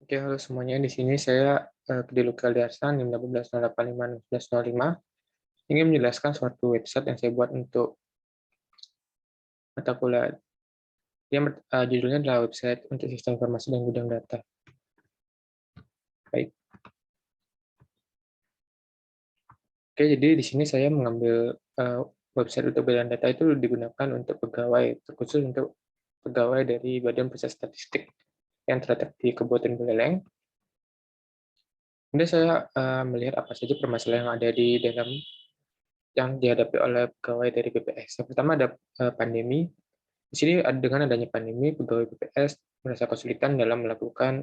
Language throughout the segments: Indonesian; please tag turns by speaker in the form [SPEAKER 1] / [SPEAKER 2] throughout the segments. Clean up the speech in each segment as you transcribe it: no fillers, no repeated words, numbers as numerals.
[SPEAKER 1] Oke, halo semuanya. Di sini saya Gede Lukaldiarsan, 15085165, ingin menjelaskan suatu website yang saya buat untuk mata kuliah. Judulnya adalah website untuk sistem informasi dan gudang data. Baik. Oke, jadi di sini saya mengambil website untuk gudang data itu digunakan untuk pegawai, terkhusus untuk pegawai dari Badan Pusat Statistik yang terletak di Kabupaten Buleleng. Kemudian saya melihat apa saja permasalahan yang ada di dalam yang dihadapi oleh pegawai dari BPS. Yang pertama ada pandemi. Di sini dengan adanya pandemi, pegawai BPS merasa kesulitan dalam melakukan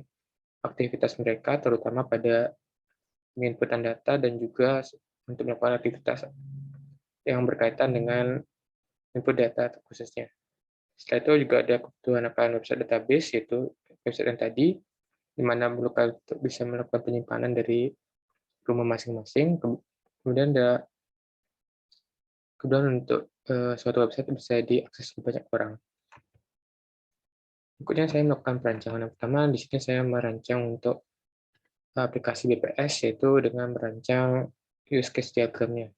[SPEAKER 1] aktivitas mereka, terutama pada penginputan data dan juga untuk melakukan aktivitas yang berkaitan dengan input data khususnya. Setelah itu juga ada kebutuhan akan website database, yaitu website yang tadi, di mana bisa melakukan penyimpanan dari rumah masing-masing. Kemudian ada kebutuhan untuk suatu website bisa diakses oleh banyak orang. Berikutnya saya melakukan perancangan. Yang pertama, di sini saya merancang untuk aplikasi BPS, yaitu dengan merancang use case diagramnya.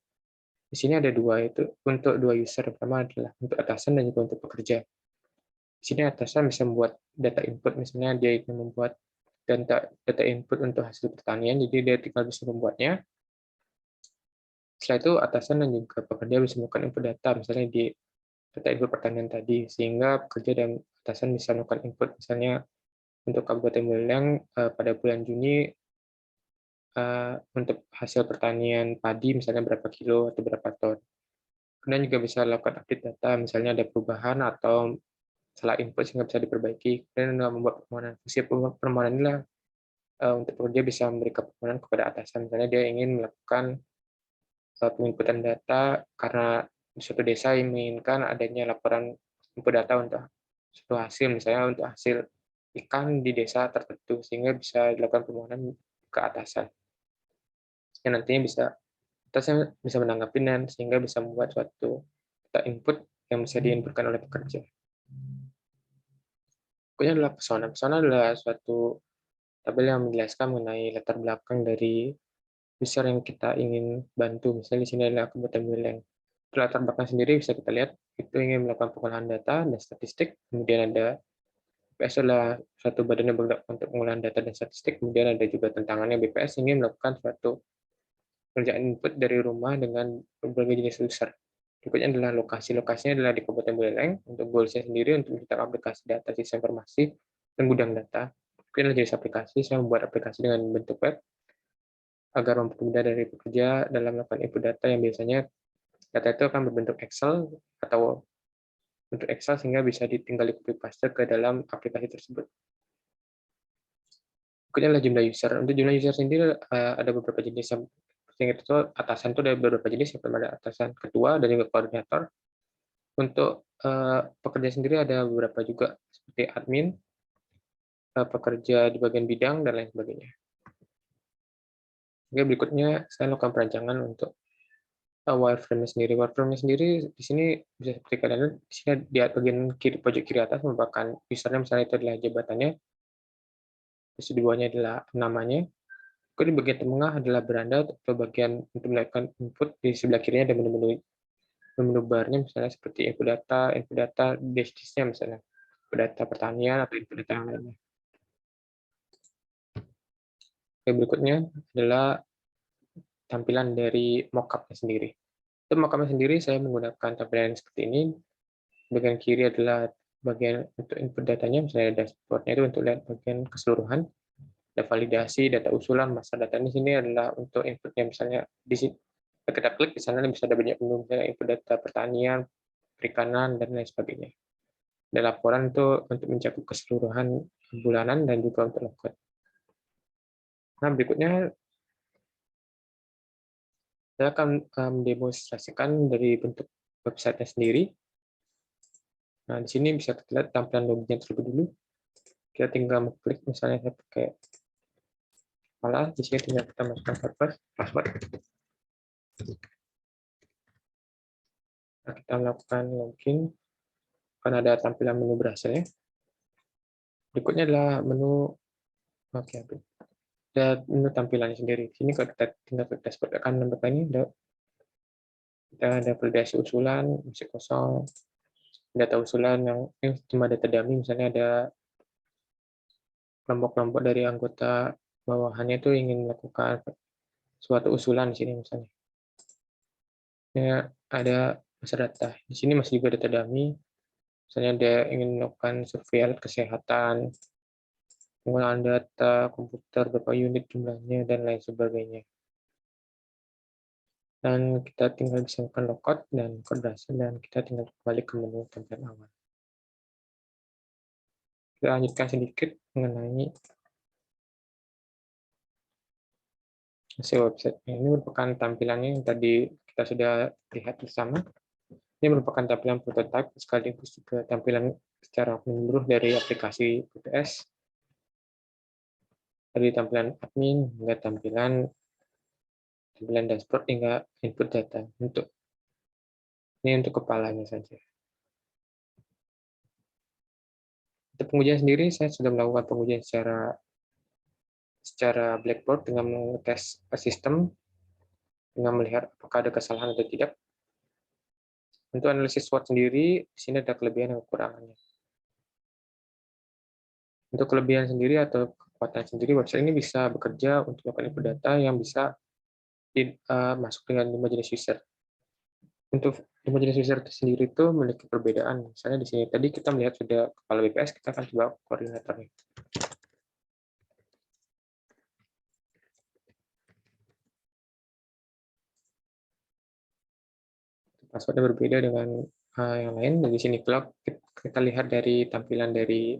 [SPEAKER 1] Di sini ada dua, itu untuk dua user. Yang pertama adalah untuk atasan dan juga untuk pekerja. Di sini atasan bisa membuat data input, misalnya dia ingin membuat data input untuk hasil pertanian, jadi dia tinggal bisa membuatnya. Setelah itu atasan dan juga pekerja bisa melakukan input data, misalnya di data input pertanian tadi, sehingga pekerja dan atasan bisa melakukan input, misalnya untuk Kabupaten Buleleng pada bulan Juni untuk hasil pertanian padi misalnya berapa kilo atau berapa ton. Kemudian juga bisa lakukan update data, misalnya ada perubahan atau salah input sehingga bisa diperbaiki. Dan membuat permohonan. Fungsi permohonan inilah untuk pekerja bisa memberikan permohonan kepada atasan. Misalnya dia ingin melakukan penginputan data karena di suatu desa yang menginginkan adanya laporan input data untuk suatu hasil, misalnya untuk hasil ikan di desa tertentu, sehingga bisa dilakukan permohonan ke atasan. Yang nantinya bisa menanggapi dan sehingga bisa membuat suatu data input yang bisa diinputkan oleh pekerja. Berikutnya adalah persona. Persona adalah suatu tabel yang menjelaskan mengenai latar belakang dari user yang kita ingin bantu. Misalnya di sini adalah Kabupaten Buleleng. Latar belakang sendiri bisa kita lihat, itu ingin melakukan pengolahan data dan statistik. Kemudian ada BPS adalah suatu badan yang bergerak untuk pengolahan data dan statistik. Kemudian ada juga tantangannya, BPS ingin melakukan suatu pekerjaan input dari rumah dengan berbagai jenis user. Berikutnya adalah lokasi. Lokasinya adalah di Kabupaten Buleleng. Untuk goals-nya sendiri untuk menciptakan aplikasi data sistem informasi dan gudang data. Kemudian adalah jenis aplikasi. Saya membuat aplikasi dengan bentuk web agar mempermudah dari pekerja dalam melakukan input data yang biasanya data itu akan berbentuk Excel atau bentuk Excel sehingga bisa tinggal di copy paste ke dalam aplikasi tersebut. Berikutnya adalah jumlah user. Untuk jumlah user sendiri ada beberapa jenis. Yang itu atasan itu ada beberapa jenis, yang pertama ada atasan ketua dan juga koordinator. Untuk pekerja sendiri ada beberapa juga, seperti admin, pekerja di bagian bidang, dan lain sebagainya. Oke, berikutnya saya lakukan perancangan untuk wireframe sendiri. Wireframe sendiri di sini bisa seperti kalian lihat, di sini di bagian kiri, pojok kiri atas merupakan usernya, misalnya itu adalah jabatannya, terus di bawahnya adalah namanya. Kemudian di bagian tengah adalah beranda atau bagian untuk melakukan input. Di sebelah kirinya ada menu barnya, misalnya seperti input data, dash-nya misalnya, input data pertanian atau input data yang lainnya. Oke, berikutnya adalah tampilan dari mockup-nya sendiri. Untuk mockup-nya sendiri, saya menggunakan tampilan seperti ini. Bagian kiri adalah bagian untuk input datanya, misalnya dashboard-nya itu untuk lihat bagian keseluruhan. Ada validasi, data usulan, masa data di sini adalah untuk inputnya, misalnya di sini kita klik di sana bisa ada banyak menu, misalnya input data pertanian, perikanan, dan lain sebagainya. Dan laporan itu untuk mencakup keseluruhan bulanan dan juga untuk login. Nah, berikutnya saya akan mendemonstrasikan dari bentuk website-nya sendiri. Nah, di sini bisa kita lihat tampilan loginnya terlebih dulu. Kita tinggal klik, misalnya saya pakai kepala, di sini tinggal kita masukkan password. Nah, kita melakukan login, akan ada tampilan menu berhasilnya. Berikutnya adalah menu Oke, oke. Dan untuk tampilannya sendiri, sini kalau kita tinggal ke dashboard akan menemukan ini kita ada validasi usulan, masih kosong, data usulan yang ini cuma data dummy, misalnya ada kelompok-kelompok dari anggota bawahannya itu ingin melakukan suatu usulan di sini misalnya. Ya, ada masa data. Di sini masih juga data dummy, misalnya ada ingin melakukan survei alat kesehatan, penggunaan data komputer, berapa unit jumlahnya, dan lain sebagainya. Dan kita tinggal bisa melakukan logout dan konversi, dan kita tinggal kembali ke menu tampilan awal. Kita lanjutkan sedikit mengenai hasil website. Ini merupakan tampilannya yang tadi kita sudah lihat bersama. Ini merupakan tampilan prototype sekaligus juga tampilan secara menyeluruh dari aplikasi BPS, dari tampilan admin hingga tampilan dashboard hingga input data. Ini untuk kepalanya saja. Untuk pengujian sendiri, saya sudah melakukan pengujian secara blackboard dengan mengetes sistem, dengan melihat apakah ada kesalahan atau tidak. Untuk analisis SWOT sendiri, di sini ada kelebihan dan kekurangannya. Untuk kelebihan sendiri atau kekuatan sendiri, website ini bisa bekerja untuk melakukan input data yang bisa masuk dengan 5 jenis user. Untuk 5 jenis user itu sendiri itu memiliki perbedaan. Misalnya di sini tadi kita melihat sudah kepala BPS, kita akan coba koordinatornya. Passwordnya berbeda dengan yang lain. Di sini cloud, kita lihat dari tampilan dari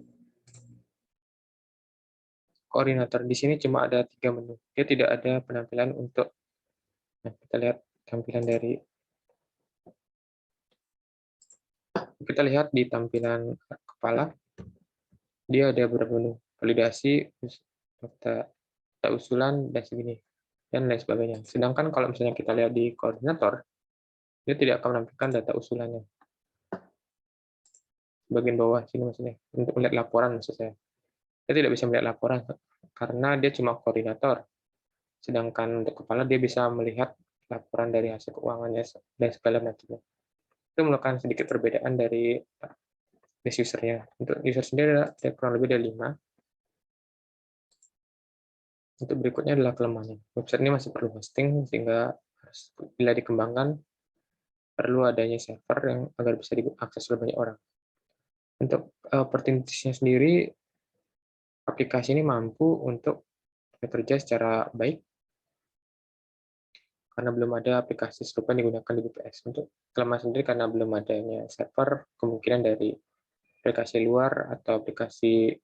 [SPEAKER 1] koordinator. Di sini cuma ada 3 menu. Dia tidak ada penampilan untuk, nah, kita lihat tampilan dari, kita lihat di tampilan kepala, dia ada beberapa menu, validasi, data usulan, dan segini, dan lain sebagainya. Sedangkan kalau misalnya kita lihat di koordinator, dia tidak akan menampilkan data usulannya. Bagian bawah sini maksudnya, untuk melihat laporan maksud saya. Dia tidak bisa melihat laporan, karena dia cuma koordinator. Sedangkan untuk kepala, dia bisa melihat laporan dari hasil keuangannya, dan segala macamnya. Itu merupakan sedikit perbedaan dari base user-nya. Untuk user sendiri ada kurang lebih dari 5. Untuk berikutnya adalah kelemahannya. Website ini masih perlu hosting, sehingga bila dikembangkan, perlu adanya server yang agar bisa diakses oleh banyak orang. Untuk opportunity-nya sendiri, aplikasi ini mampu untuk bekerja secara baik, karena belum ada aplikasi serupa yang digunakan di BPS. Untuk kelemahan sendiri, karena belum adanya server, kemungkinan dari aplikasi luar atau aplikasi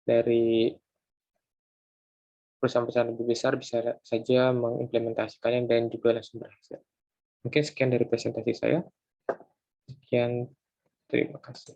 [SPEAKER 1] dari perusahaan-perusahaan lebih besar bisa saja mengimplementasikannya dan juga langsung berhasil. Mungkin sekian dari presentasi saya. Sekian, terima kasih.